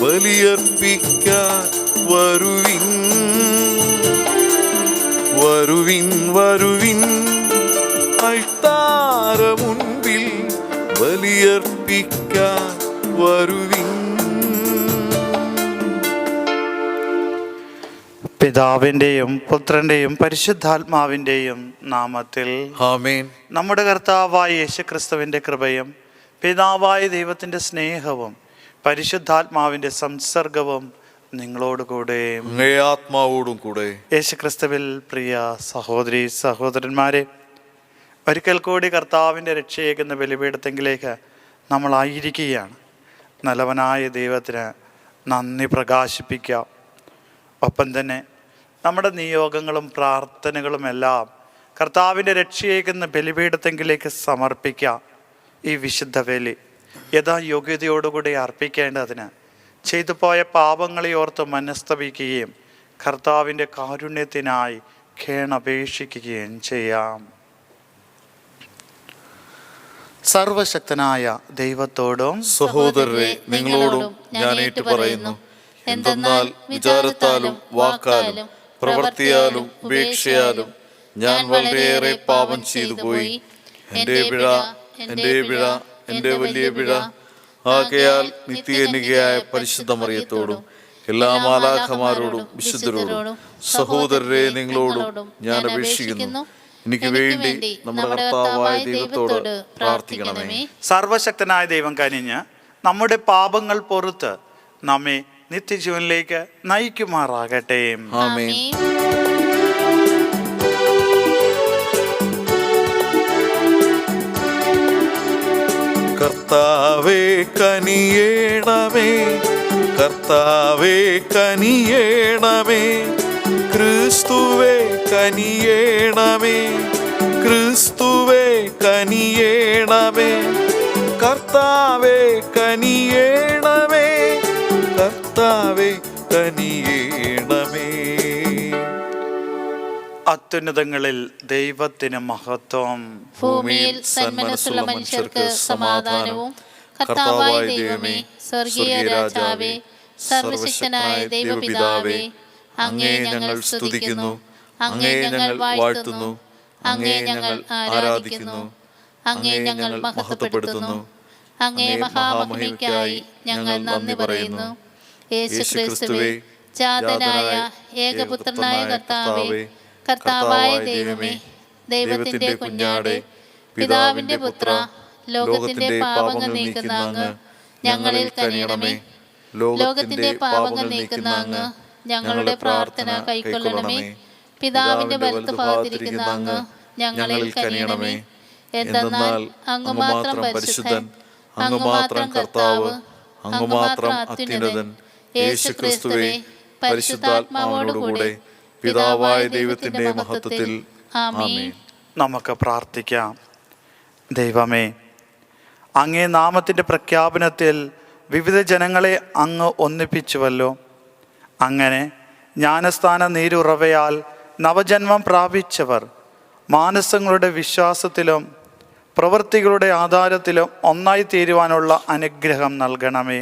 ബലിയർപ്പിക്കാൻ വരുവിൻ, വരുവിൻ, വരുവിൻ. അൾത്താര മുൻപിൽ ബലിയർപ്പിക്കാൻ വരുവിൻ. പിതാവിൻ്റെയും പുത്രൻ്റെയും പരിശുദ്ധാത്മാവിൻ്റെയും നാമത്തിൽ ആമേൻ. നമ്മുടെ കർത്താവായ യേശുക്രിസ്തുവിൻ്റെ കൃപയും പിതാവായ ദൈവത്തിൻ്റെ സ്നേഹവും പരിശുദ്ധാത്മാവിൻ്റെ സംസർഗവും നിങ്ങളോടുകൂടെ ആത്മാവോടും കൂടെ. യേശുക്രിസ്തുവിൽ പ്രിയ സഹോദരി സഹോദരന്മാരെ, ഒരിക്കൽ കൂടി കർത്താവിൻ്റെ രക്ഷയേക്കുന്ന ബലിപീഠത്തെങ്കിലേക്ക് നമ്മളായിരിക്കുകയാണ്. നല്ലവനായ ദൈവത്തിന് നന്ദി പ്രകാശിപ്പിക്കാം. ഒപ്പം തന്നെ നമ്മുടെ നിയോഗങ്ങളും പ്രാർത്ഥനകളുമെല്ലാം കർത്താവിൻ്റെ രക്ഷയേക്കുന്ന ബലിപീഠത്തെങ്കിലേക്ക് സമർപ്പിക്കാം. ഈ വിശുദ്ധ ബലി യഥായോഗ്യതയോടുകൂടി അർപ്പിക്കേണ്ടതിന് ചെയ്തു പോയ പാപങ്ങളെ ഓർത്ത് മനസ്തപിക്കുകയും കർത്താവിൻ്റെ കാരുണ്യത്തിനായി കേണപേക്ഷിക്കുകയും ചെയ്യാം. സർവശക്തനായ ദൈവത്തോടും സഹോദരരെ നിങ്ങളോടും ഞാൻ ഏറ്റുപറയുന്നു, എന്തെന്നാൽ വിചാരത്താലും വാക്കാലും പ്രവൃത്തിയാലും ഉപേക്ഷയാലും ഞാൻ വളരെയേറെ പാപം ചെയ്തു പോയി. എൻ്റെ പിഴ, എൻ്റെ പിഴ, എൻ്റെ വലിയ പിഴ. ആകയാൽ നിത്യകന്യകയായ പരിശുദ്ധ മറിയത്തോടും എല്ലാ മാലാഖമാരോടും വിശുദ്ധരോടും സഹോദരരെ നിങ്ങളോടും ഞാൻ അപേക്ഷിക്കുന്നു, എനിക്ക് വേണ്ടി നമ്മുടെ കർത്താവായ ദൈവത്തോട് പ്രാർത്ഥിക്കണമേ. സർവശക്തനായ ദൈവം കനിഞ്ഞ് നമ്മുടെ പാപങ്ങൾ പൊറുത്ത് നമ്മെ നിത്യജീവനിലേക്ക് നയിക്കുമാറാകട്ടെ. ആമേൻ. കർത്താവേ കനിയേണമേ, കർത്താവേ കനിയേണമേ, ക്രിസ്തുവേ കനിയേണമേ, ക്രിസ്തുവേ കനിയേണമേ, കർത്താവേ കനിയേണമേ, കർത്താവേ കനിയേണമേ. അത്യുന്നതങ്ങളിൽ ദൈവത്തിന് മഹത്വം, ഭൂമിയിൽ സന്മനസ്സുള്ള മനുഷ്യർക്ക് സമാധാനവും. കർത്താവായ ദൈവമേ, സ്വർഗീയ രാജാവേ, സർവശക്തനായ ദൈവപിതാവേ, അങ്ങേ ഞങ്ങൾ സ്തുതിക്കുന്നു, അങ്ങേ ഞങ്ങൾ വാഴ്ത്തുന്നു, അങ്ങേ ഞങ്ങൾ ആരാധിക്കുന്നു, അങ്ങേ ഞങ്ങൾ മഹത്വപ്പെടുത്തുന്നു. അങ്ങേ മഹാമഹിമയ്ക്കായി ഞങ്ങൾ നന്ദി പറയുന്നു. യേശുക്രിസ്തുവേ, ജാതനായ ഏകപുത്രനായ കർത്താവേ, കർത്താവായ ദൈവമേ, ദൈവത്തിന്റെ കുഞ്ഞാടേ, പിതാവിന്റെ പുത്ര, ലോകത്തിന്റെ പാപങ്ങൾ നീക്കുന്ന അങ്ങ് ഞങ്ങളിൽ കനിയണമേ. ലോകത്തിന്റെ പാപങ്ങൾ നീക്കുന്ന അങ്ങ് ഞങ്ങളുടെ പ്രാർത്ഥന കൈക്കൊള്ളണമേ. പിതാവിന്റെ വലത്തുഭാഗത്തിരിക്കുന്ന അങ്ങ് ഞങ്ങളിൽ കനിയണമേ. എന്തെന്നാൽ അങ്ങ് മാത്രം പരിശുദ്ധൻ, അങ്ങ് മാത്രം കർത്താവ്, അങ്ങ് മാത്രം അത്യുന്നതൻ. യേശുക്രിസ്തുവേ, പരിശുദ്ധാത്മാവോടുകൂടെ പിതാവായ ദൈവത്തിന്റെ മഹത്വത്തിൽ. ആമേൻ. നമുക്ക് പ്രാർത്ഥിക്കാം. ദൈവമേ, അങ്ങേ നാമത്തിൻ്റെ പ്രഖ്യാപനത്തിൽ വിവിധ ജനങ്ങളെ അങ്ങ് ഒന്നിപ്പിച്ചുവല്ലോ. അങ്ങനെ ജ്ഞാനസ്ഥാന നീരുറവയാൽ നവജന്മം പ്രാപിച്ചവർ മാനസങ്ങളുടെ വിശ്വാസത്തിലും പ്രവൃത്തികളുടെ ആധാരത്തിലും ഒന്നായി തീരുവാനുള്ള അനുഗ്രഹം നൽകണമേ.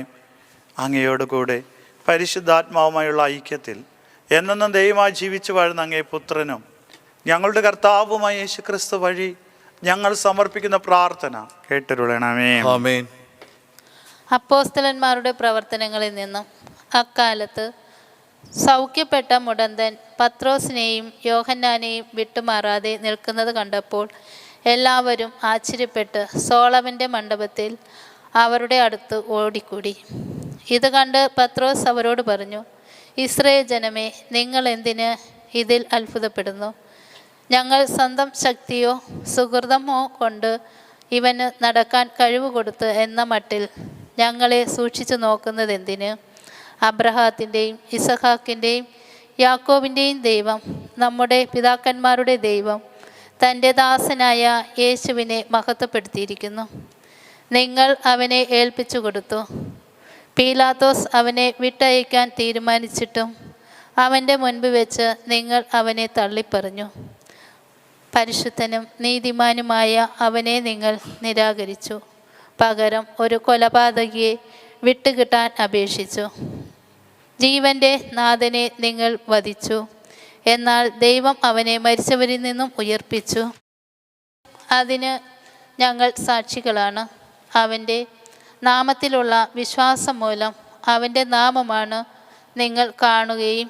അങ്ങയോടുകൂടെ പരിശുദ്ധാത്മാവുമായുള്ള ഐക്യത്തിൽ എന്നെന്നും ദൈവമായി ജീവിച്ചു വാഴുന്ന അങ്ങേ പുത്രനും ഞങ്ങളുടെ കർത്താവുമായ യേശുക്രിസ്തു വഴി ഞങ്ങൾ സമർപ്പിക്കുന്ന പ്രാർത്ഥന കേട്ടരുളണമേ. ആമേൻ. അപ്പോസ്തലന്മാരുടെ പ്രവർത്തനങ്ങളിൽ നിന്നും അക്കാലത്ത് സൗഖ്യപ്പെട്ട മുടന്തൻ പത്രോസിനെയും യോഹന്നാനെയും വിട്ടുമാറാതെ നിൽക്കുന്നത് കണ്ടപ്പോൾ എല്ലാവരും ആശ്ചര്യപ്പെട്ട് സോളമൻ്റെ മണ്ഡപത്തിൽ അവരുടെ അടുത്ത് ഓടിക്കൂടി. ഇത് കണ്ട് പത്രോസ് അവരോട് പറഞ്ഞു, ഇസ്രായേൽ ജനമേ, നിങ്ങൾ എന്തിന് ഇതിൽ അത്ഭുതപ്പെടുന്നു? ഞങ്ങൾ സ്വന്തം ശക്തിയോ സുഹൃതമോ കൊണ്ട് ഇവന് നടക്കാൻ കഴിവ് കൊടുത്ത് എന്ന മട്ടിൽ ഞങ്ങളെ സൂക്ഷിച്ചു നോക്കുന്നത് എന്തിന്? അബ്രഹാത്തിൻ്റെയും ഇസഹാക്കിൻ്റെയും യാക്കോബിൻ്റെയും ദൈവം, നമ്മുടെ പിതാക്കന്മാരുടെ ദൈവം തൻ്റെ ദാസനായ യേശുവിനെ മഹത്വപ്പെടുത്തിയിരിക്കുന്നു. നിങ്ങൾ അവനെ ഏൽപ്പിച്ചു കൊടുത്തു. പീലാത്തോസ് അവനെ വിട്ടയക്കാൻ തീരുമാനിച്ചിട്ടും അവൻ്റെ മുൻപ് വെച്ച് നിങ്ങൾ അവനെ തള്ളിപ്പറഞ്ഞു. പരിശുദ്ധനും നീതിമാനുമായ അവനെ നിങ്ങൾ നിരാകരിച്ചു. പകരം ഒരു കൊലപാതകിയെ വിട്ടുകിട്ടാൻ അപേക്ഷിച്ചു. ജീവൻ്റെ നാഥനെ നിങ്ങൾ വധിച്ചു. എന്നാൽ ദൈവം അവനെ മരിച്ചവരിൽ നിന്നും ഉയർപ്പിച്ചു. അതിന് ഞങ്ങൾ സാക്ഷികളാണ്. അവൻ്റെ നാമത്തിലുള്ള വിശ്വാസം മൂലം അവൻ്റെ നാമമാണ് നിങ്ങൾ കാണുകയും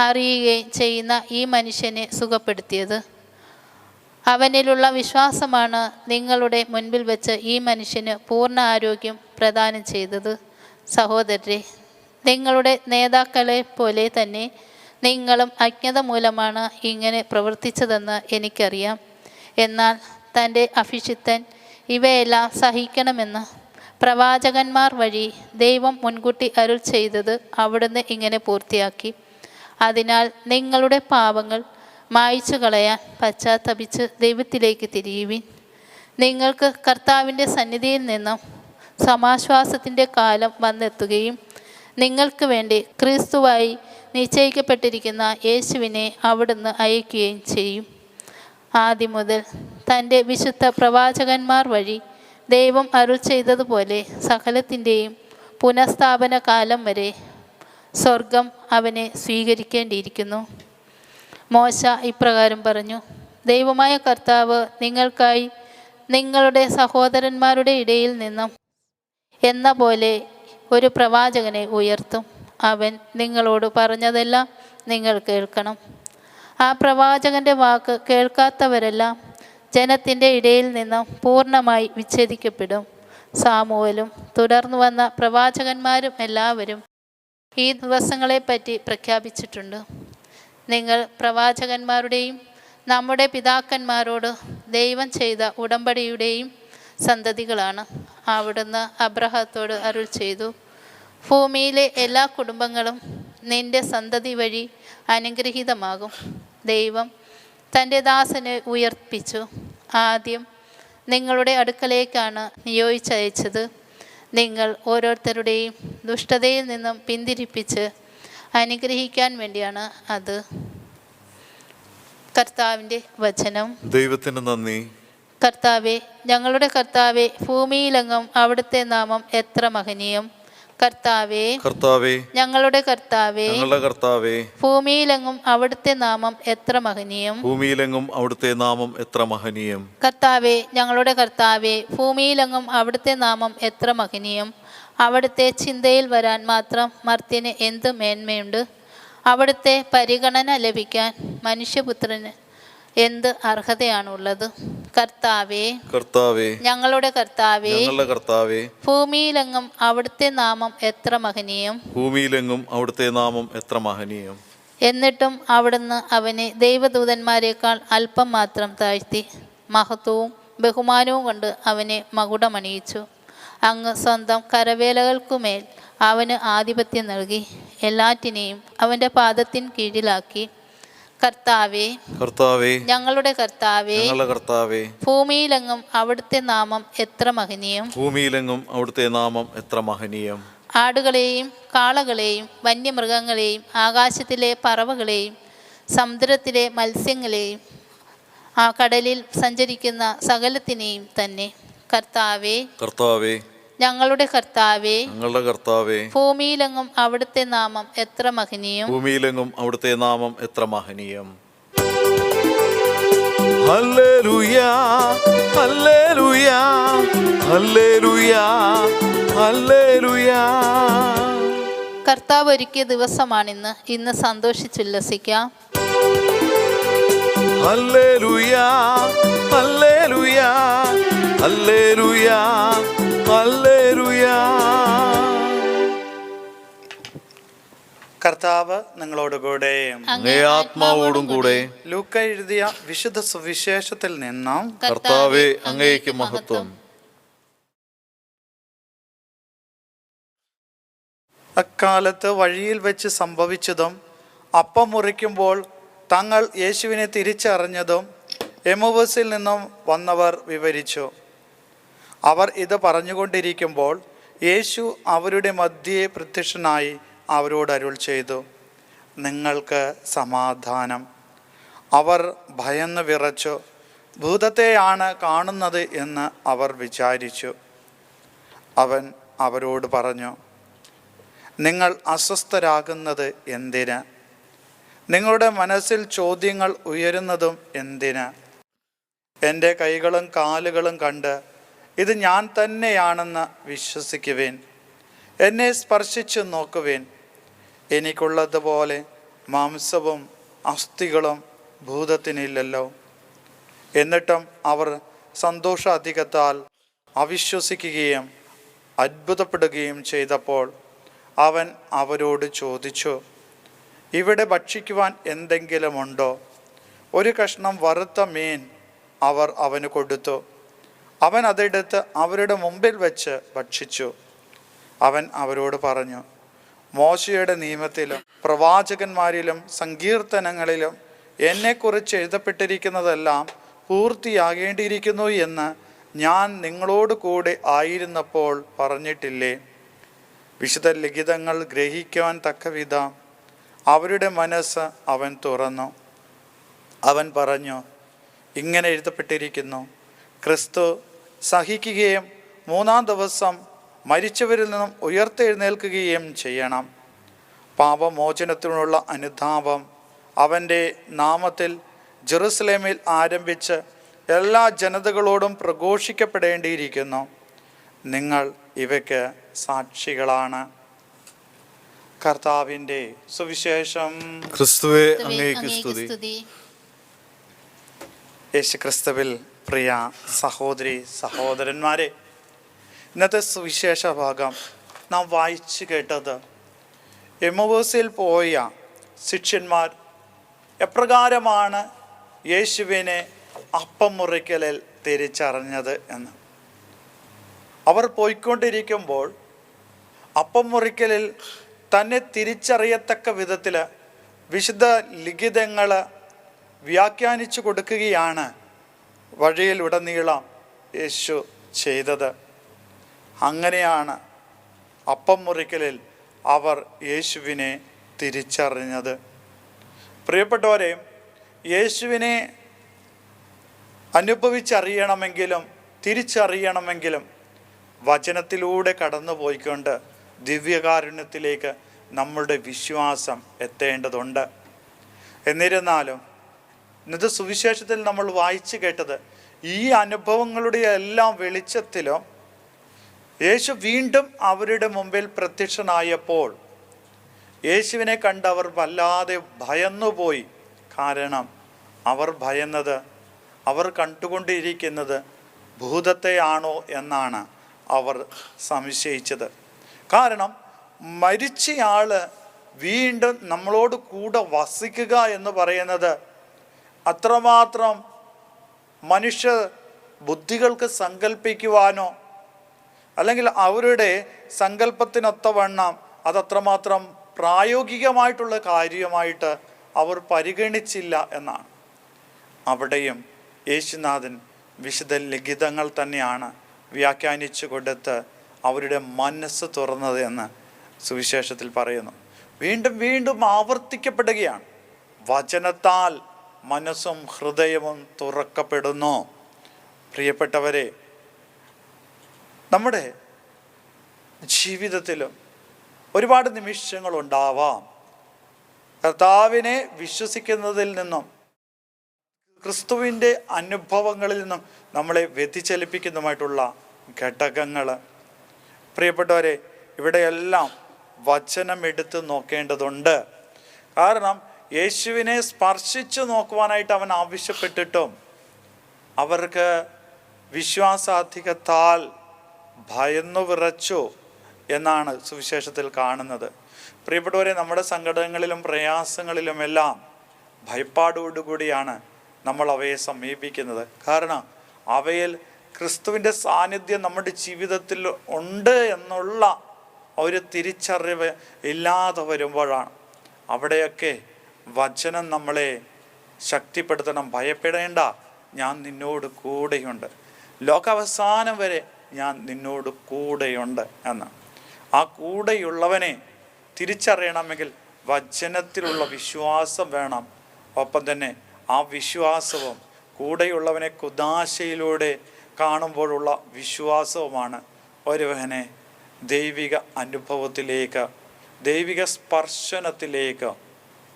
അറിയുകയും ചെയ്യുന്ന ഈ മനുഷ്യനെ സുഖപ്പെടുത്തിയത്. അവനിലുള്ള വിശ്വാസമാണ് നിങ്ങളുടെ മുൻപിൽ വെച്ച് ഈ മനുഷ്യന് പൂർണ്ണ ആരോഗ്യം പ്രദാനം ചെയ്തത്. സഹോദരരെ, നിങ്ങളുടെ നേതാക്കളെ പോലെ തന്നെ നിങ്ങളും അജ്ഞത മൂലമാണ് ഇങ്ങനെ പ്രവർത്തിച്ചതെന്ന് എനിക്കറിയാം. എന്നാൽ തൻ്റെ അഭിഷിക്തൻ ഇവയെല്ലാം സഹിക്കണമെന്ന് പ്രവാചകന്മാർ വഴി ദൈവം മുൻകൂട്ടി അരുൾ ചെയ്തത് അവിടുന്ന് ഇങ്ങനെ പൂർത്തിയാക്കി. അതിനാൽ നിങ്ങളുടെ പാപങ്ങൾ മായ്ച്ചു കളയാൻ പശ്ചാത്തപിച്ച് ദൈവത്തിലേക്ക് തിരിയുവിൻ. നിങ്ങൾക്ക് കർത്താവിൻ്റെ സന്നിധിയിൽ നിന്നും സമാശ്വാസത്തിൻ്റെ കാലം വന്നെത്തുകയും നിങ്ങൾക്ക് വേണ്ടി ക്രിസ്തുവായി നിശ്ചയിക്കപ്പെട്ടിരിക്കുന്ന യേശുവിനെ അവിടുന്ന് അയക്കുകയും ചെയ്യും. ആദ്യം മുതൽ തൻ്റെ വിശുദ്ധ പ്രവാചകന്മാർ വഴി ദൈവം അരുൾ ചെയ്തതുപോലെ സകലത്തിൻ്റെയും പുനഃസ്ഥാപന കാലം വരെ സ്വർഗം അവനെ സ്വീകരിക്കേണ്ടിയിരിക്കുന്നു. മോശ ഇപ്രകാരം പറഞ്ഞു: ദൈവമായ കർത്താവ് നിങ്ങൾക്കായി നിങ്ങളുടെ സഹോദരന്മാരുടെ ഇടയിൽ നിന്നും എന്ന പോലെ ഒരു പ്രവാചകനെ ഉയർത്തും. അവൻ നിങ്ങളോട് പറഞ്ഞതെല്ലാം നിങ്ങൾ കേൾക്കണം. ആ പ്രവാചകൻ്റെ വാക്ക് കേൾക്കാത്തവരെല്ലാം ജനത്തിൻ്റെ ഇടയിൽ നിന്നും പൂർണ്ണമായി വിച്ഛേദിക്കപ്പെടും. സാമുവേലും തുടർന്നു വന്ന പ്രവാചകന്മാരും എല്ലാവരും ഈ ദിവസങ്ങളെപ്പറ്റി പ്രഖ്യാപിച്ചിട്ടുണ്ട്. നിങ്ങൾ പ്രവാചകന്മാരുടെയും നമ്മുടെ പിതാക്കന്മാരോട് ദൈവം ചെയ്ത ഉടമ്പടിയുടെയും സന്തതികളാണ്. അവിടുന്ന് അബ്രഹാത്തോട് അരുൾ ചെയ്തു: ഭൂമിയിലെ എല്ലാ കുടുംബങ്ങളും നിന്റെ സന്തതി വഴി അനുഗ്രഹീതമാകും. ദൈവം തൻ്റെ ദാസനെ ഉയർപ്പിച്ചു. ആദ്യം നിങ്ങളുടെ അടുക്കലേക്കാണ് നിയോഗിച്ചയച്ചത്. നിങ്ങൾ ഓരോരുത്തരുടെയും ദുഷ്ടതയിൽ നിന്നും പിന്തിരിപ്പിച്ച് അനുഗ്രഹിക്കാൻ വേണ്ടിയാണ് അത്. കർത്താവിൻ്റെ വചനം. ദൈവത്തിന് നന്ദി. കർത്താവേ, ഞങ്ങളുടെ കർത്താവേ, ഭൂമിയിലെങ്ങും അവിടുത്തെ നാമം എത്ര മഹനീയം. കർത്താവേ, കർത്താവേ, ഞങ്ങളുടെ കർത്താവേ, ഞങ്ങളുടെ കർത്താവേ, ഭൂമിയിലെങ്ങും അവിടുത്തെ നാമം എത്ര മഹനീയം. ഭൂമിയിലെങ്ങും അവിടുത്തെ നാമം എത്ര മഹനീയം. കർത്താവേ, ഞങ്ങളുടെ കർത്താവേ, ഭൂമിയിലെങ്ങും അവിടുത്തെ നാമം എത്ര മഹനീയം. അവിടുത്തെ ചിന്തയിൽ വരാൻ മാത്രം മർത്യന് എന്ത് മേന്മയുണ്ട്. അവിടുത്തെ പരിഗണന ലഭിക്കാൻ മനുഷ്യപുത്രന് എന്ത് അർഹതയാണുള്ളത്. കർത്താവേ, കർത്താവേ, ഞങ്ങളുടെ കർത്താവേ, ഞങ്ങളുടെ കർത്താവേ, ഭൂമിയിലെങ്ങും അവിടുത്തെ നാമം എത്ര മഹനീയം. ഭൂമിയിലെങ്ങും അവിടുത്തെ നാമം എത്ര മഹനീയം. എന്നിട്ടും അവിടുന്ന് അവനെ ദൈവദൂതന്മാരെക്കാൾ അല്പം മാത്രം താഴ്ത്തി മഹത്വവും ബഹുമാനവും കൊണ്ട് അവനെ മകുടമണിയിച്ചു. അങ്ങ് സ്വന്തം കരവേലകൾക്കുമേൽ അവന് ആധിപത്യം നൽകി. എല്ലാറ്റിനെയും അവൻ്റെ പാദത്തിൻ കീഴിലാക്കി. കർത്താവേ, കർത്താവേ, ഞങ്ങളുടെ കർത്താവേ, ഞങ്ങളുടെ കർത്താവേ, ഭൂമിയിലെങ്ങും അവിടുത്തെ നാമം എത്ര മഹനീയം. ഭൂമിയിലെങ്ങും അവിടുത്തെ നാമം എത്ര മഹനീയം. ആടുകളെയും കാളകളെയും വന്യമൃഗങ്ങളെയും ആകാശത്തിലെ പറവകളെയും സമുദ്രത്തിലെ മത്സ്യങ്ങളെയും ആ കടലിൽ സഞ്ചരിക്കുന്ന സകലത്തിനെയും തന്നെ. കർത്താവേ, കർത്താവേ, ഞങ്ങളുടെ കർത്താവേ, ഞങ്ങളുടെ കർത്താവേ, ഭൂമിയിലെങ്ങും അവിടുത്തെ നാമം എത്ര മഹനീയം. ഭൂമിയിലെങ്ങും അവിടുത്തെ നാമം എത്ര മഹനീയം. ഹല്ലേലൂയാ, ഹല്ലേലൂയാ, ഹല്ലേലൂയാ, ഹല്ലേലൂയാ. കർത്താവ് ഒരുക്കിയ ദിവസമാണിന്ന്. ഇന്ന് സന്തോഷിച്ചുല്ലസിക്കാം. ഹല്ലേലൂയാ, ഹല്ലേലൂയാ, ഹല്ലേലൂയാ, ഹല്ലേലൂയാ. കർത്താവ് നിങ്ങളോടുകൂടെ, അങ്ങേ ആത്മാവോടും കൂടെ. ലൂക്ക എഴുതിയ വിശുദ്ധ സുവിശേഷത്തിൽ നിന്നും. കർത്താവേ, അങ്ങേക്ക് മഹത്വം. അക്കാലത്ത് വഴിയിൽ വെച്ച് സംഭവിച്ചതും അപ്പം മുറിക്കുമ്പോൾ തങ്ങൾ യേശുവിനെ തിരിച്ചറിഞ്ഞതും എമൗസിൽ നിന്നും വന്നവർ വിവരിച്ചു. അവർ ഇത് പറഞ്ഞുകൊണ്ടിരിക്കുമ്പോൾ യേശു അവരുടെ മധ്യേ പ്രത്യക്ഷനായി അവരോട് അരുൾ ചെയ്തു: നിങ്ങൾക്ക് സമാധാനം. അവർ ഭയന്ന് വിറച്ചു. ഭൂതത്തെയാണ് കാണുന്നത് എന്ന് അവർ വിചാരിച്ചു. അവൻ അവരോട് പറഞ്ഞു: നിങ്ങൾ അസ്വസ്ഥരാകുന്നത് എന്തിന്? നിങ്ങളുടെ മനസ്സിൽ ചോദ്യങ്ങൾ ഉയരുന്നതും എന്തിന്? എൻ്റെ കൈകളും കാലുകളും കണ്ട് ഇത് ഞാൻ തന്നെയാണെന്ന് വിശ്വസിക്കുവേൻ. എന്നെ സ്പർശിച്ചു നോക്കുവേൻ. എനിക്കുള്ളതുപോലെ മാംസവും അസ്ഥികളും ഭൂതത്തിനില്ലല്ലോ. എന്നിട്ടും അവർ സന്തോഷാധിക്യത്താൽ അവിശ്വസിക്കുകയും അത്ഭുതപ്പെടുകയും ചെയ്തപ്പോൾ അവൻ അവരോട് ചോദിച്ചു, ഇവിടെ ഭക്ഷിക്കുവാൻ എന്തെങ്കിലുമുണ്ടോ? ഒരു കഷ്ണം വറുത്ത മീൻ അവർ അവന് കൊടുത്തു. അവൻ അതെടുത്ത് അവരുടെ മുമ്പിൽ വെച്ച് ഭക്ഷിച്ചു. അവൻ അവരോട് പറഞ്ഞു, മോശയുടെ നിയമത്തിലും പ്രവാചകന്മാരിലും സങ്കീർത്തനങ്ങളിലും എന്നെക്കുറിച്ച് എഴുതപ്പെട്ടിരിക്കുന്നതെല്ലാം പൂർത്തിയാകേണ്ടിയിരിക്കുന്നു എന്ന് ഞാൻ നിങ്ങളോട് കൂടെ ആയിരുന്നപ്പോൾ പറഞ്ഞിട്ടില്ലേ? വിശുദ്ധ ലിഖിതങ്ങൾ ഗ്രഹിക്കുവാൻ തക്കവിധം അവരുടെ മനസ്സ് അവൻ തുറന്നു. അവൻ പറഞ്ഞു, ഇങ്ങനെ എഴുതപ്പെട്ടിരിക്കുന്നു, ക്രിസ്തു സഹിക്കുകയും 3-ാം ദിവസം മരിച്ചവരിൽ നിന്നും ഉയർത്തെഴുന്നേൽക്കുകയും ചെയ്യണം. പാപമോചനത്തിനുള്ള അനുതാപം അവൻ്റെ നാമത്തിൽ ജെറുസലേമിൽ ആരംഭിച്ച് എല്ലാ ജനതകളോടും പ്രഘോഷിക്കപ്പെടേണ്ടിയിരിക്കുന്നു. നിങ്ങൾ ഇവയ്ക്ക് സാക്ഷികളാണ്. കർത്താവിൻ്റെ സുവിശേഷം. ക്രിസ്തുവേ അങ്ങേക്ക് സ്തുതി. സ്തുതി. യേശു ക്രിസ്തുവിൽ പ്രിയ സഹോദരി സഹോദരന്മാരെ, ഇന്നത്തെ സുവിശേഷ ഭാഗം നാം വായിച്ചു കേട്ടത് എമ്മോസിൽ പോയ ശിഷ്യന്മാർ എപ്രകാരമാണ് യേശുവിനെ അപ്പം മുറിക്കലിൽ തിരിച്ചറിഞ്ഞത് എന്ന്. അവർ പോയിക്കൊണ്ടിരിക്കുമ്പോൾ അപ്പം മുറിക്കലിൽ തന്നെ തിരിച്ചറിയത്തക്ക വിധത്തിൽ വിശുദ്ധ ലിഖിതങ്ങൾ വ്യാഖ്യാനിച്ചു കൊടുക്കുകയാണ് വഴിയിലുടനീളം യേശു ചെയ്തത്. അങ്ങനെയാണ് അപ്പം മുറിക്കലിൽ അവർ യേശുവിനെ തിരിച്ചറിഞ്ഞത്. പ്രിയപ്പെട്ടവരെ, യേശുവിനെ അനുഭവിച്ചറിയണമെങ്കിലും തിരിച്ചറിയണമെങ്കിലും വചനത്തിലൂടെ കടന്നു പോയിക്കൊണ്ട് ദിവ്യകാരുണ്യത്തിലേക്ക് നമ്മളുടെ വിശ്വാസം എത്തേണ്ടതുണ്ട്. എന്നിരുന്നാലും ഇന്നത്തെ സുവിശേഷത്തിൽ നമ്മൾ വായിച്ചു കേട്ടത് ഈ അനുഭവങ്ങളുടെ എല്ലാം വെളിച്ചത്തിലും യേശു വീണ്ടും അവരുടെ മുമ്പിൽ പ്രത്യക്ഷനായപ്പോൾ യേശുവിനെ കണ്ട് അവർ വല്ലാതെ ഭയന്നുപോയി. കാരണം അവർ ഭയന്നത്, അവർ കണ്ടുകൊണ്ടിരിക്കുന്നത് ഭൂതത്തെയാണോ എന്നാണ് അവർ സംശയിച്ചത്. കാരണം മരിച്ചയാൾ വീണ്ടും നമ്മളോട് കൂടെ വസിക്കുക എന്ന് പറയുന്നത് അത്രമാത്രം മനുഷ്യ ബുദ്ധികൾക്ക് സങ്കല്പിക്കുവാനോ അല്ലെങ്കിൽ അവരുടെ സങ്കല്പത്തിനൊത്തവണ്ണം അതത്രമാത്രം പ്രായോഗികമായിട്ടുള്ള കാര്യമായിട്ട് അവർ പരിഗണിച്ചില്ല എന്നാണ്. അവിടെയും യേശുനാഥൻ വിശുദ്ധ ലിഖിതങ്ങൾ തന്നെയാണ് വ്യാഖ്യാനിച്ചു കൊടുത്ത് അവരുടെ മനസ്സ് തുറന്നത് എന്ന് സുവിശേഷത്തിൽ പറയുന്നു. വീണ്ടും വീണ്ടും ആവർത്തിക്കപ്പെടുകയാണ്. വചനത്താൽ മനസ്സും ഹൃദയവും തുറക്കപ്പെടുന്നു. പ്രിയപ്പെട്ടവരെ, നമ്മുടെ ജീവിതത്തിലും ഒരുപാട് നിമിഷങ്ങളുണ്ടാവാം കർത്താവിനെ വിശ്വസിക്കുന്നതിൽ നിന്നും ക്രിസ്തുവിൻ്റെ അനുഭവങ്ങളിൽ നിന്നും നമ്മളെ വ്യതിചലിപ്പിക്കുന്നതുമായിട്ടുള്ള ഘടകങ്ങൾ. പ്രിയപ്പെട്ടവരെ, ഇവിടെയെല്ലാം വചനം എടുത്ത് നോക്കേണ്ടതുണ്ട്. കാരണം യേശുവിനെ സ്പർശിച്ചു നോക്കുവാനായിട്ട് അവൻ ആവശ്യപ്പെട്ടിട്ടും അവർക്ക് വിശ്വാസാധികത്താൽ ഭയന്നു വിറച്ചു എന്നാണ് സുവിശേഷത്തിൽ കാണുന്നത്. പ്രിയപ്പെട്ടവരെ, നമ്മുടെ സങ്കടങ്ങളിലും പ്രയാസങ്ങളിലുമെല്ലാം ഭയപ്പാടോടുകൂടിയാണ് നമ്മൾ അവയെ സമീപിക്കുന്നത്. കാരണം അവയിൽ ക്രിസ്തുവിൻ്റെ സാന്നിധ്യം നമ്മുടെ ജീവിതത്തിൽ ഉണ്ട് എന്നുള്ള ഒരു തിരിച്ചറിവ് ഇല്ലാതെ വരുമ്പോഴാണ്. അവിടെയൊക്കെ വചനം നമ്മളെ ശക്തിപ്പെടുത്തണം. ഭയപ്പെടേണ്ട, ഞാൻ നിന്നോട് കൂടെയുണ്ട്, ലോകാവസാനം വരെ ഞാൻ നിന്നോട് കൂടെയുണ്ട് എന്ന്. ആ കൂടെയുള്ളവനെ തിരിച്ചറിയണമെങ്കിൽ വചനത്തിലുള്ള വിശ്വാസം വേണം. ഒപ്പം തന്നെ ആ വിശ്വാസവും കൂടെയുള്ളവനെ കുദാശയിലൂടെ കാണുമ്പോഴുള്ള വിശ്വാസവുമാണ് ഒരുവനെ ദൈവിക അനുഭവത്തിലേക്ക് ദൈവിക സ്പർശനത്തിലേക്ക്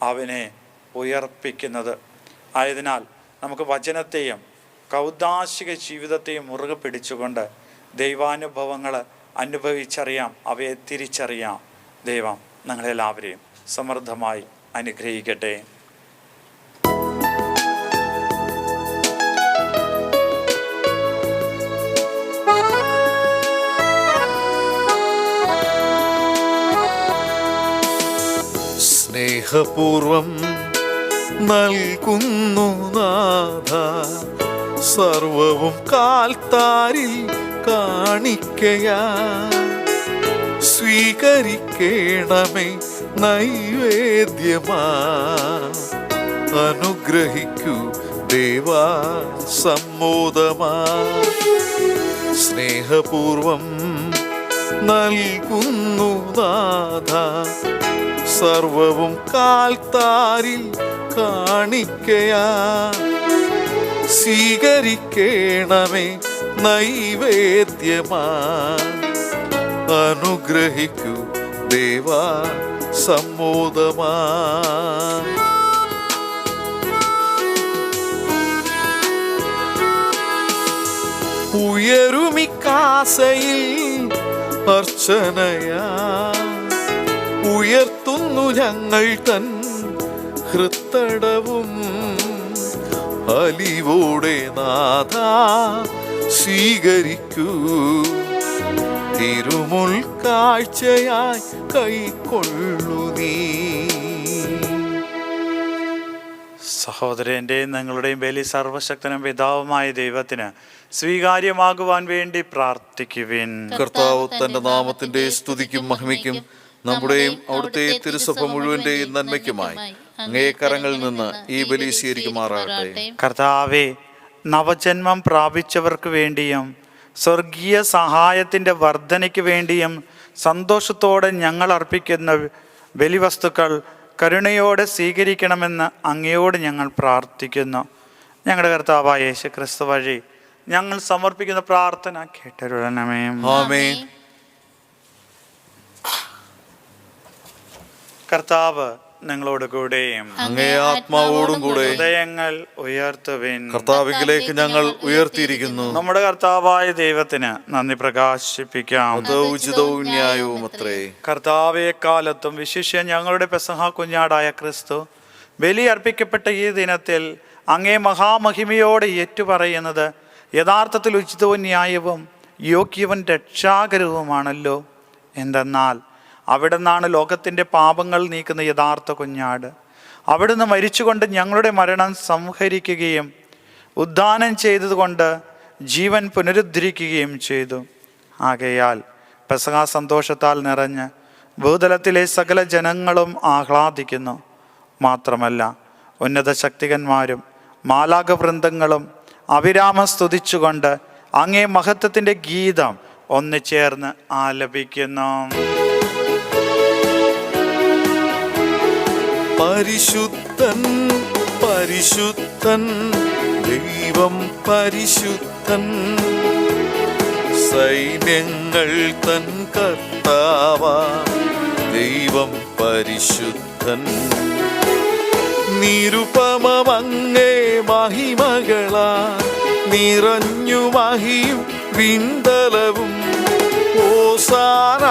അവനെ ഉയർപ്പിക്കുന്നത്. ആയതിനാൽ നമുക്ക് വചനത്തെയും കൗദാശിക ജീവിതത്തെയും മുറുകെ പിടിച്ചുകൊണ്ട് ദൈവാനുഭവങ്ങൾ അനുഭവിച്ചറിയാം, അവയെ തിരിച്ചറിയാം. ദൈവം ഞങ്ങളെല്ലാവരെയും സമൃദ്ധമായി അനുഗ്രഹിക്കട്ടെ. സ്നേഹപൂർവം നൽകുന്നു നാഥ സർവവും കാൽത്താരിൽ കാണിക്കയാ. സ്വീകരിക്കണമേ നൈവേദ്യമാ, അനുഗ്രഹിക്കൂ ദേവാ സമ്മോദമാ. സ്നേഹപൂർവം നൽകുന്നു നാഥ സർവവും കാൽത്താരിൽ കാണിക്കയാ. സ്വീകരിക്കണമേ നൈവേദ്യമാ, അനുഗ്രഹിക്കൂ ദേവാ സമ്മോദമാ. ഉയരുമിക്കാസയിൽ അർച്ചനയാ, ഉയർത്തുന്നു ഞങ്ങൾ തൻ ഹൃത്തടവും. അലിവോടെ നാഥ സ്വീകരിക്കൂ, തിരുമുൽ കാഴ്ചയായി കൈക്കൊള്ളു നീ. സഹോദരൻ്റെയും നിങ്ങളുടെയും ബലി സർവശക്തനും പിതാവുമായ ദൈവത്തിന് സ്വീകാര്യമാകുവാൻ വേണ്ടി പ്രാർത്ഥിക്കുവിൻ. കർത്താവ് തന്റെ നാമത്തിന്റെ സ്തുതിക്കും മഹിമയ്ക്കും നമ്മുടെയും അവിടുത്തെ തിരുസഭ മുഴുവന്റെയും നന്മയ്ക്കുമായി അങ്ങേ കരങ്ങളിൽ നിന്ന് ഈ ബലി സ്വീകരിക്കുമാറാകട്ടെ. കർത്താവേ, നവജന്മം പ്രാപിച്ചവർക്ക് വേണ്ടിയും സ്വർഗീയ സഹായത്തിൻ്റെ വർധനയ്ക്ക് വേണ്ടിയും സന്തോഷത്തോടെ ഞങ്ങൾ അർപ്പിക്കുന്ന ബലിവസ്തുക്കൾ കരുണയോടെ സ്വീകരിക്കണമെന്ന് അങ്ങയോട് ഞങ്ങൾ പ്രാർത്ഥിക്കുന്നു. ഞങ്ങളുടെ കർത്താവായ യേശു ക്രിസ്തു വഴി ഞങ്ങൾ സമർപ്പിക്കുന്ന പ്രാർത്ഥന കേട്ടരുളണമേ. ആമേൻ. കർത്താവ് നിങ്ങളോട് കൂടെയും അങ്ങേ ആത്മാവോടും കൂടെ ഹൃദയങ്ങൾ ഉയർത്തുവിൻ. കർത്താവിലേക്ക് ഞങ്ങൾ ഉയർത്തിയിരിക്കുന്നു. നമ്മുടെ കർത്താവായ ദൈവത്തിന് നന്ദി പ്രകാശിപ്പിക്കാം. ഉചിതവും ന്യായവും അത്രേ. കർത്താവെ, കാലത്തും വിശിഷ്യ ഞങ്ങളുടെ പെസഹ കുഞ്ഞാടായ ക്രിസ്തു ബലി അർപ്പിക്കപ്പെട്ട ഈ ദിനത്തിൽ അങ്ങേ മഹാമഹിമയോടെ ഏറ്റുപറയുന്നത് യഥാർത്ഥത്തിൽ ഉചിതവും ന്യായവും യോഗ്യവും രക്ഷാകരവുമാണല്ലോ. എന്തെന്നാൽ അവിടുന്നാണ് ലോകത്തിൻ്റെ പാപങ്ങൾ നീക്കുന്ന യഥാർത്ഥ കുഞ്ഞാട്. അവിടുന്ന് മരിച്ചുകൊണ്ട് ഞങ്ങളുടെ മരണം സംഹരിക്കുകയും ഉദ്ധാനം ചെയ്തതുകൊണ്ട് ജീവൻ പുനരുദ്ധരിക്കുകയും ചെയ്തു. ആകയാൽ പെസഹ സന്തോഷത്താൽ നിറഞ്ഞ് ഭൂതലത്തിലെ സകല ജനങ്ങളും ആഹ്ലാദിക്കുന്നു. മാത്രമല്ല, ഉന്നത ശക്തികന്മാരും മാലാഖവൃന്ദങ്ങളും അവിരാമം സ്തുതിച്ചുകൊണ്ട് അങ്ങേ മഹത്വത്തിൻ്റെ ഗീതം ഒന്നുചേർന്ന് ആലപിക്കുന്നു. പരിശുദ്ധൻ പരിശുദ്ധൻ ദൈവം പരിശുദ്ധൻ, സൈന്യങ്ങൾ തൻ കർത്താവാ ദൈവം പരിശുദ്ധൻ. നിരുപമമങ്ങേ മഹിമകളാ നിറഞ്ഞു മഹിയും വിണ്ടലവും. ഓസാന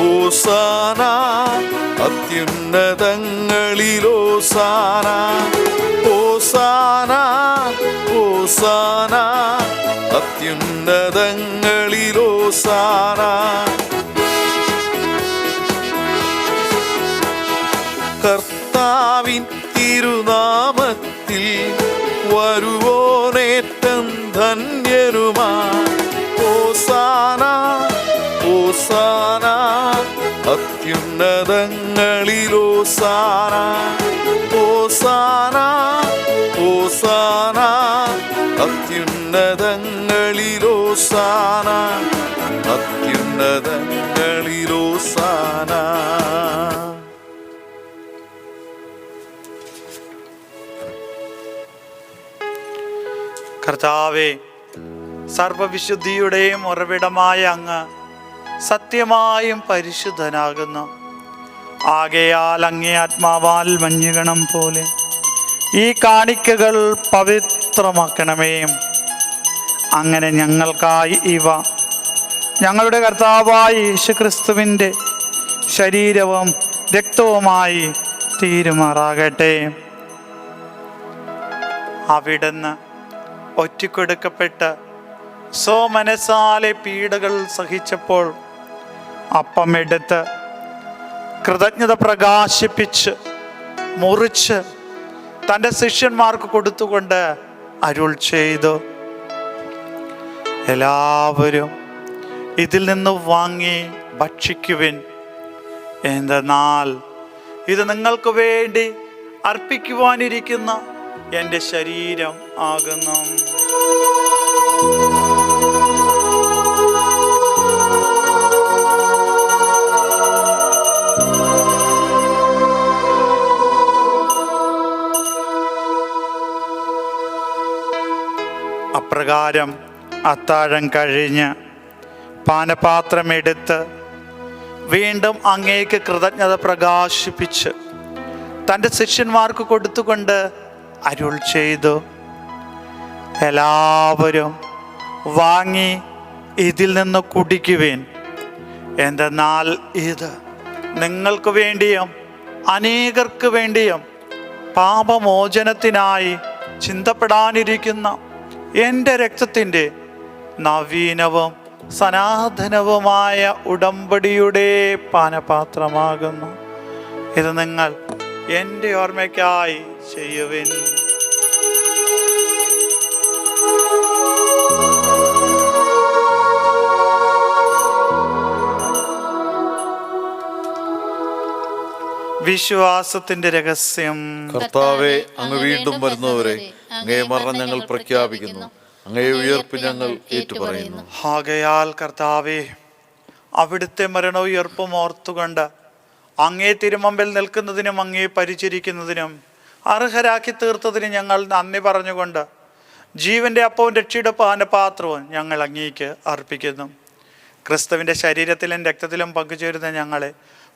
ഓസാന അത്യുന്നതങ്ങളിലോസാന. ഓസാന ഓസാന അത്യുന്നതങ്ങളിലോസാന. കർത്താവിൻ തിരുനാമത്തിൽ വരുവോനേറ്റം ധന്യരുമാ. ഓസാന ഓസാന അത്യുന്നതങ്ങളിലോസാന. ഓസാന ഓസാന അത്യുന്നതങ്ങളിലോസാന. അത്യുന്നതങ്ങളിലോസാന. കർത്താവേ, സർവവിശുദ്ധിയുടെയും ഉറവിടമായ അങ്ങ് സത്യമായും പരിശുദ്ധനാകുന്നു. ആകയാൽ അങ്ങേ ആത്മാവാൽ മഞ്ഞുകണം പോലെ ഈ കാണിക്കകൾ പവിത്രമാക്കണമേ. അങ്ങനെ ഞങ്ങൾക്കായി ഇവ ഞങ്ങളുടെ കർത്താവായ യേശുക്രിസ്തുവിൻ്റെ ശരീരവും രക്തവുമായി തീരുമാറാകട്ടെ. അവിടുന്ന് ഒറ്റിക്കൊടുക്കപ്പെട്ട് സ്വമനസാലെ പീഡകൾ സഹിച്ചപ്പോൾ അപ്പമെടുത്ത് കൃതജ്ഞത പ്രകാശിപ്പിച്ച് മുറിച്ച് തൻ്റെ ശിഷ്യന്മാർക്ക് കൊടുത്തുകൊണ്ട് അരുൾ ചെയ്തു, എല്ലാവരും ഇതിൽ നിന്ന് വാങ്ങി ഭക്ഷിക്കുവിൻ. എന്തെന്നാൽ ഇത് നിങ്ങൾക്ക് വേണ്ടി അർപ്പിക്കുവാനിരിക്കുന്ന എൻ്റെ ശരീരം ആകുന്നു. അപ്രകാരം അത്താഴം കഴിഞ്ഞ് പാനപാത്രമെടുത്ത് വീണ്ടും അങ്ങേക്ക് കൃതജ്ഞത പ്രകാശിപ്പിച്ച് തൻ്റെ ശിഷ്യന്മാർക്ക് കൊടുത്തുകൊണ്ട് അരുൾ ചെയ്തു, എല്ലാവരും വാങ്ങി ഇതിൽ നിന്ന് കുടിക്കുവിൻ. എന്തെന്നാൽ ഇത് നിങ്ങൾക്ക് വേണ്ടിയും അനേകർക്ക് വേണ്ടിയും പാപമോചനത്തിനായി ചിന്തപ്പെടാനിരിക്കുന്ന എൻ്റെ രക്തത്തിൻ്റെ നവീനവും സനാതനവുമായ ഉടമ്പടിയുടെ പാനപാത്രമാകുന്നു. ഇത് നിങ്ങൾ എൻ്റെ ഓർമ്മയ്ക്കായി ചെയ്യുവിൻ. വിശ്വാസത്തിന്റെ രഹസ്യം. കർത്താവെ, അങ്ങ് വീണ്ടും വരുന്നവരെ അങ്ങേ മരണം ഞങ്ങൾ പ്രഖ്യാപിക്കുന്നു, അങ്ങേ ഉയർപ്പ് ഞങ്ങൾ ഏറ്റുപറയുന്നു. ആകയാൽ കർത്താവെ, അവിടുത്തെ മരണവും ഉയർപ്പും ഓർത്തുകൊണ്ട് അങ്ങേ തിരുമുമ്പിൽ നിൽക്കുന്നതിനും അങ്ങേ പരിചരിക്കുന്നതിനും അർഹരാക്കി തീർത്തതിന് ഞങ്ങൾ നന്ദി പറഞ്ഞുകൊണ്ട് ജീവന്റെ അപ്പവും രക്ഷയുടെ പാനപാത്രവും ഞങ്ങൾ അങ്ങേക്ക് അർപ്പിക്കുന്നു. ക്രിസ്തുവിൻ്റെ ശരീരത്തിലും രക്തത്തിലും പങ്കുചേരുന്ന ഞങ്ങളെ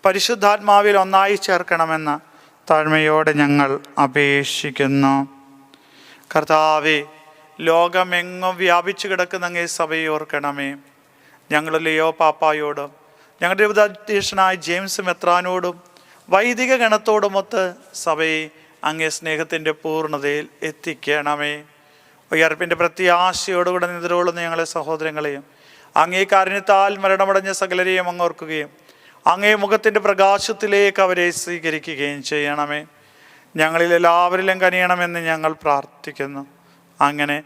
പരിശുദ്ധാത്മാവിൽ ഒന്നായി ചേർക്കണമെന്ന് താഴ്മയോടെ ഞങ്ങൾ അപേക്ഷിക്കുന്നു. കർത്താവെ, ലോകമെങ്ങും വ്യാപിച്ചു കിടക്കുന്ന അങ്ങേ സഭയെ ഓർക്കണമേ. ഞങ്ങൾ ലിയോ പാപ്പായോടും ഞങ്ങളുടെ ഉപദേശനായ ജെയിംസ് മെത്രാനോടും വൈദിക ഗണത്തോടുമൊത്ത് സഭയെ അങ്ങേ സ്നേഹത്തിൻ്റെ പൂർണ്ണതയിൽ എത്തിക്കണമേ. ഉയർപ്പിൻ്റെ പ്രത്യാശയോടുകൂടെ നിദ്രകൊള്ളുന്ന ഞങ്ങളെ സഹോദരങ്ങളെയും അങ്ങേ കാരുണ്യത്താൽ മരണമടഞ്ഞ സകലരെയും അങ്ങ് ഓർക്കുകയും അങ്ങേ മുഖത്തിൻ്റെ പ്രകാശത്തിലേക്ക് അവരെ സ്വീകരിക്കുകയും ചെയ്യണമേ. ഞങ്ങളിൽ എല്ലാവരിലും കനിയണമെന്ന് ഞങ്ങൾ പ്രാർത്ഥിക്കുന്നു. അങ്ങനെ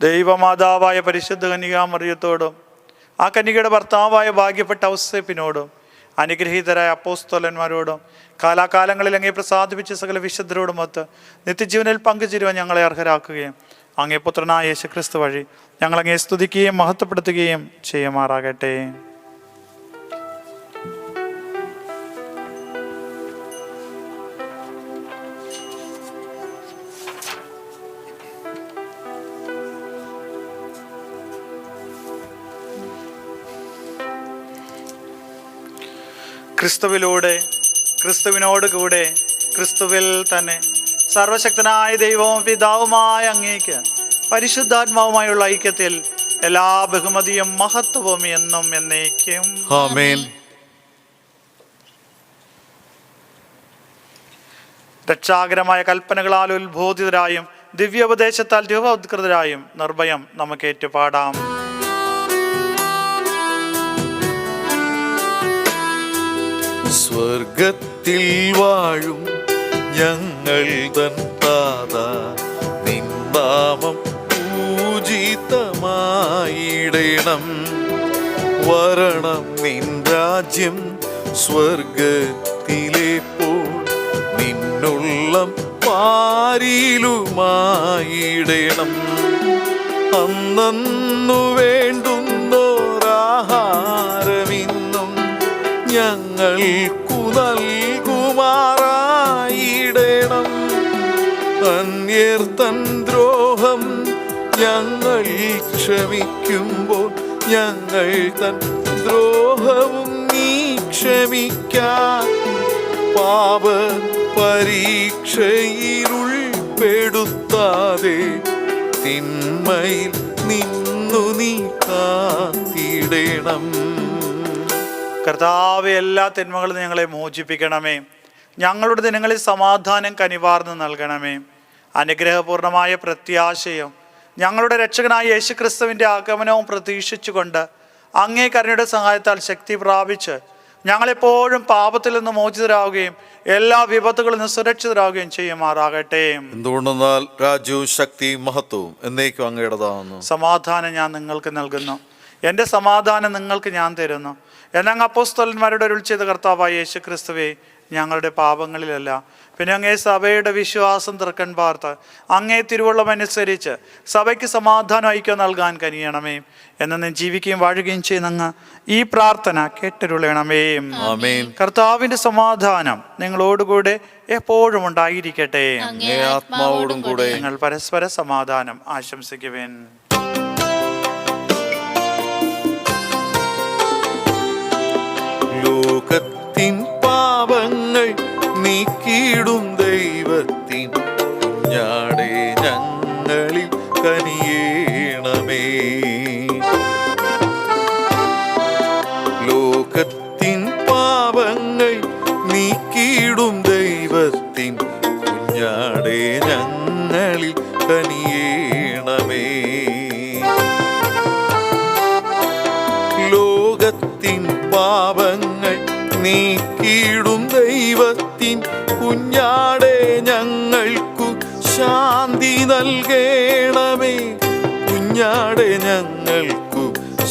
ദൈവമാതാവായ പരിശുദ്ധ കന്യകാമറിയത്തോടും ആ കന്യകയുടെ ഭർത്താവായ ഭാഗ്യപ്പെട്ട ഔസേപ്പിനോടും അനുഗ്രഹീതരായ അപ്പോസ്തലന്മാരോടും കാലാകാലങ്ങളിൽ അങ്ങേ പ്രസാദിപ്പിച്ച സകല വിശുദ്ധരോടുമൊത്ത് നിത്യജീവനിൽ പങ്കുചേരുവാൻ ഞങ്ങളെ അർഹരാക്കുകയും അങ്ങേ പുത്രനായ യേശുക്രിസ്തു വഴി ഞങ്ങളങ്ങേ സ്തുതിക്കുകയും മഹത്വപ്പെടുത്തുകയും ചെയ്യുമാറാകട്ടെ. ക്രിസ്തുവിലൂടെ, ക്രിസ്തുവിനോട് കൂടെ, ക്രിസ്തുവിൽ തന്നെ സർവശക്തനായ ദൈവവും പിതാവുമായ അങ്ങേക്ക് പരിശുദ്ധാത്മാവുമായുള്ള ഐക്യത്തിൽ എല്ലാ ബഹുമതിയും മഹത്വവും എന്നും എന്നേക്കും ആമേൻ. രക്ഷാകരമായ കൽപ്പനകളാൽ ഉത്ബോധിതരായും ദിവ്യോപദേശത്താൽ ദിവോത്കൃതരായും നിർഭയം നമുക്ക് ഏറ്റുപാടാം. സ്വർഗത്തിൽ വാഴും ഞങ്ങൾ തൻ താത, നിൻ നാമം പൂജിതമായിടണം. വരണം നിൻ രാജ്യം സ്വർഗത്തിലെപ്പോൾ, നിന്നുള്ളം പാരിലുമായിടണം. അന്നു വേണ്ടുന്നോരാഹാരമിന്നും ഞങ്ങൾക്കു നൽകുമാറായിടണം. അന്യർ തൻ ദ്രോഹം ഞങ്ങൾ ക്ഷമിക്കുമ്പോൾ ഞങ്ങൾ തൻ ദ്രോഹവും നീ ക്ഷമിക്കാൻ പാപ പരീക്ഷയിലുൾപ്പെടുത്താതെ തിന്മയിൽ നിന്നു നീ കാത്തിടണം. കർത്താവെ, എല്ലാ തിന്മകളും ഞങ്ങളെ മോചിപ്പിക്കണമേ. ഞങ്ങളുടെ ദിനങ്ങളിൽ സമാധാനം കനിവാർന്ന് നൽകണമേ. അനുഗ്രഹപൂർണമായ പ്രത്യാശയും ഞങ്ങളുടെ രക്ഷകനായ യേശുക്രിസ്തുവിൻ്റെ ആഗമനവും പ്രതീക്ഷിച്ചുകൊണ്ട് അങ്ങേ കരുണയുടെ സഹായത്താൽ ശക്തി പ്രാപിച്ച് ഞങ്ങളെപ്പോഴും പാപത്തിൽ നിന്ന് മോചിതരാകുകയും എല്ലാ വിപത്തുകളിൽ നിന്ന് സുരക്ഷിതരാകുകയും ചെയ്യുമാറാകട്ടെ. എന്തുകൊണ്ടെന്നാൽ രാജ്യവും ശക്തിയും മഹത്വവും എന്നേക്കും അങ്ങയുടേതാകുന്നു. സമാധാനം ഞാൻ നിങ്ങൾക്ക് നൽകുന്നു, എൻ്റെ സമാധാനം നിങ്ങൾക്ക് ഞാൻ തരുന്നു എന്നങ്ങ് അപ്പോസ്തലന്മാരുടെ അരുൾ ചെയ്ത കർത്താവായ യേശു ക്രിസ്തുവേ, ഞങ്ങളുടെ പാപങ്ങളിലല്ല പിന്നെ അങ്ങേ സഭയുടെ വിശ്വാസം തൃക്കൺ പാർത്ത് അങ്ങേ തിരുവള്ളം അനുസരിച്ച് സഭയ്ക്ക് സമാധാനം ഐക്യം നൽകാൻ കനിയണമേ. എന്നു ജീവിക്കുകയും വാഴുകയും ചെയ്യുന്ന ഈ പ്രാർത്ഥന കേട്ടരുളണമേ. ആമേൻ. കർത്താവിൻ്റെ സമാധാനം നിങ്ങളോടുകൂടെ എപ്പോഴും ഉണ്ടായിരിക്കട്ടെ. അങ്ങേ ആത്മാവോടും കൂടെ. നിങ്ങൾ പരസ്പര സമാധാനം ആശംസിക്കുവേൻ. ലോകത്തിൻ പാപങ്ങൾ നീക്കിയിടും ദൈവത്തിൻ കുഞ്ഞാടേ ഞങ്ങളിൽ കനിയേണമേ. ലോകത്തിൻ പാപങ്ങൾ നീക്കിയിടും ദൈവത്തിൻ കുഞ്ഞാടേ ഞങ്ങളിൽ കനിയേണമേ. ലോകത്തിൻ പാപങ്ങൾ നീക്കിയിടും ദൈവത്തിൻ കുഞ്ഞാടേ ഞങ്ങൾക്കു ശാന്തി നൽകേണമേ. കുഞ്ഞാടേ ഞങ്ങൾക്കു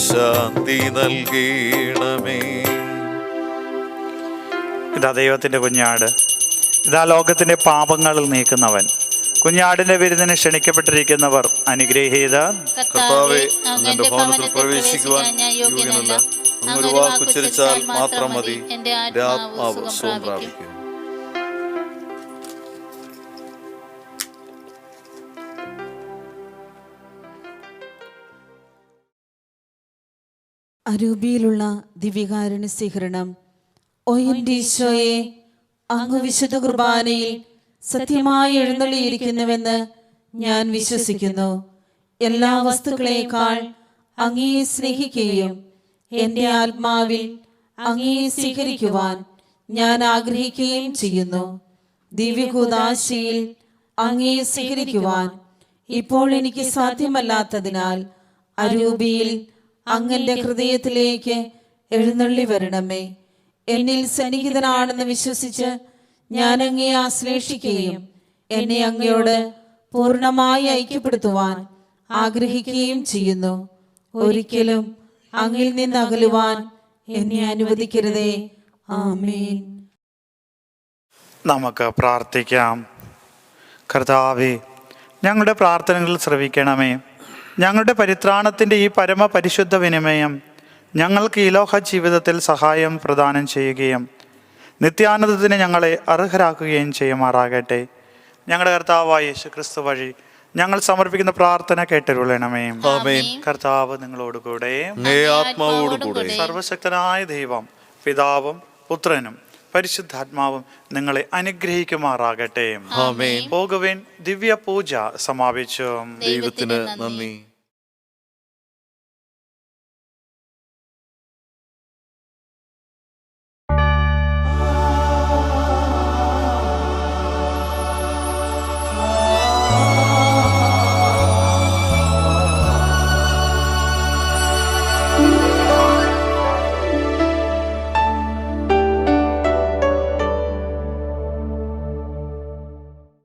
ശാന്തി നൽകേണമേ. ഇതാ ദൈവത്തിൻ്റെ കുഞ്ഞാട്, ഇതാ ലോകത്തിൻ്റെ പാപങ്ങൾ നീക്കുന്നവൻ. കുഞ്ഞാടിൻ്റെ വിരുന്നിന് ക്ഷണിക്കപ്പെട്ടിരിക്കുന്നവർ അനുഗ്രഹീത. കർത്താവേ, അങ്ങന്റെ ഭവനത്തിൽ പ്രവേശിക്കുവാൻ ഞാൻ യോഗ്യനല്ല. അങ്ങ് ഒരു വാക്കുച്ചരിച്ചാൽ മാത്രം മതി, എൻ്റെ ആത്മാവ് സുഖം പ്രാപിക്കും. അരൂപിയിലുള്ള ദിവ്യകാരുണ്യ സ്വീകരണം. ഓ എൻ്റെ ഈശോയെ, അങ്ങ് വിശുദ്ധ കുർബാനയിൽ സത്യമായി എഴുന്നള്ളിയിരിക്കുന്നുവെന്ന് ഞാൻ വിശ്വസിക്കുന്നു. എല്ലാ വസ്തുക്കളേക്കാൾ അങ്ങയെ സ്നേഹിക്കുകയും എൻ്റെ ആത്മാവിൽ അങ്ങയെ സ്വീകരിക്കുവാൻ ഞാൻ ആഗ്രഹിക്കുകയും ചെയ്യുന്നു. ദിവ്യകൂദാശയിൽ അങ്ങയെ സ്വീകരിക്കുവാൻ ഇപ്പോൾ എനിക്ക് സാധ്യമല്ലാത്തതിനാൽ അരൂപിയിൽ അങ്ങന്റെ ഹൃദയത്തിലേക്ക് എഴുന്നള്ളി വരണമേ. എന്നിൽ സന്നിഹിതനാണെന്ന് വിശ്വസിച്ച് ഞാൻ അങ്ങയെ ആശ്ലേഷിക്കുകയും എന്നെ അങ്ങയോട് പൂർണ്ണമായി ഐക്യപ്പെടുത്തുവാൻ ആഗ്രഹിക്കുകയും ചെയ്യുന്നു. ഒരിക്കലും അങ്ങിൽ നിന്ന് അകലുവാൻ എന്നെ അനുവദിക്കരുതേ. ആമേൻ. നമുക്ക് പ്രാർത്ഥിക്കാം. കർത്താവേ, ഞങ്ങളുടെ പ്രാർത്ഥനകൾ ശ്രവിക്കണമേ. ഞങ്ങളുടെ പരിത്രാണത്തിൻ്റെ ഈ പരമപരിശുദ്ധ വിനിമയം ഞങ്ങൾക്ക് ഈ ലോക ജീവിതത്തിൽ സഹായം പ്രദാനം ചെയ്യുകയും നിത്യാനന്ദത്തിന് ഞങ്ങളെ അർഹരാക്കുകയും ചെയ്യുമാറാകട്ടെ. ഞങ്ങളുടെ കർത്താവായ യേശു ക്രിസ്തു വഴി ഞങ്ങൾ സമർപ്പിക്കുന്ന പ്രാർത്ഥന കേട്ടരുളണമേ. കർത്താവ് നിങ്ങളോടുകൂടെ. സർവശക്തനായ ദൈവം പിതാവും പുത്രനും പരിശുദ്ധാത്മാവും നിങ്ങളെ അനുഗ്രഹിക്കുമാറാകട്ടെ. പോകുവിൻ. ദിവ്യ പൂജ സമാപിച്ചു. ദൈവത്തിന് നന്ദി.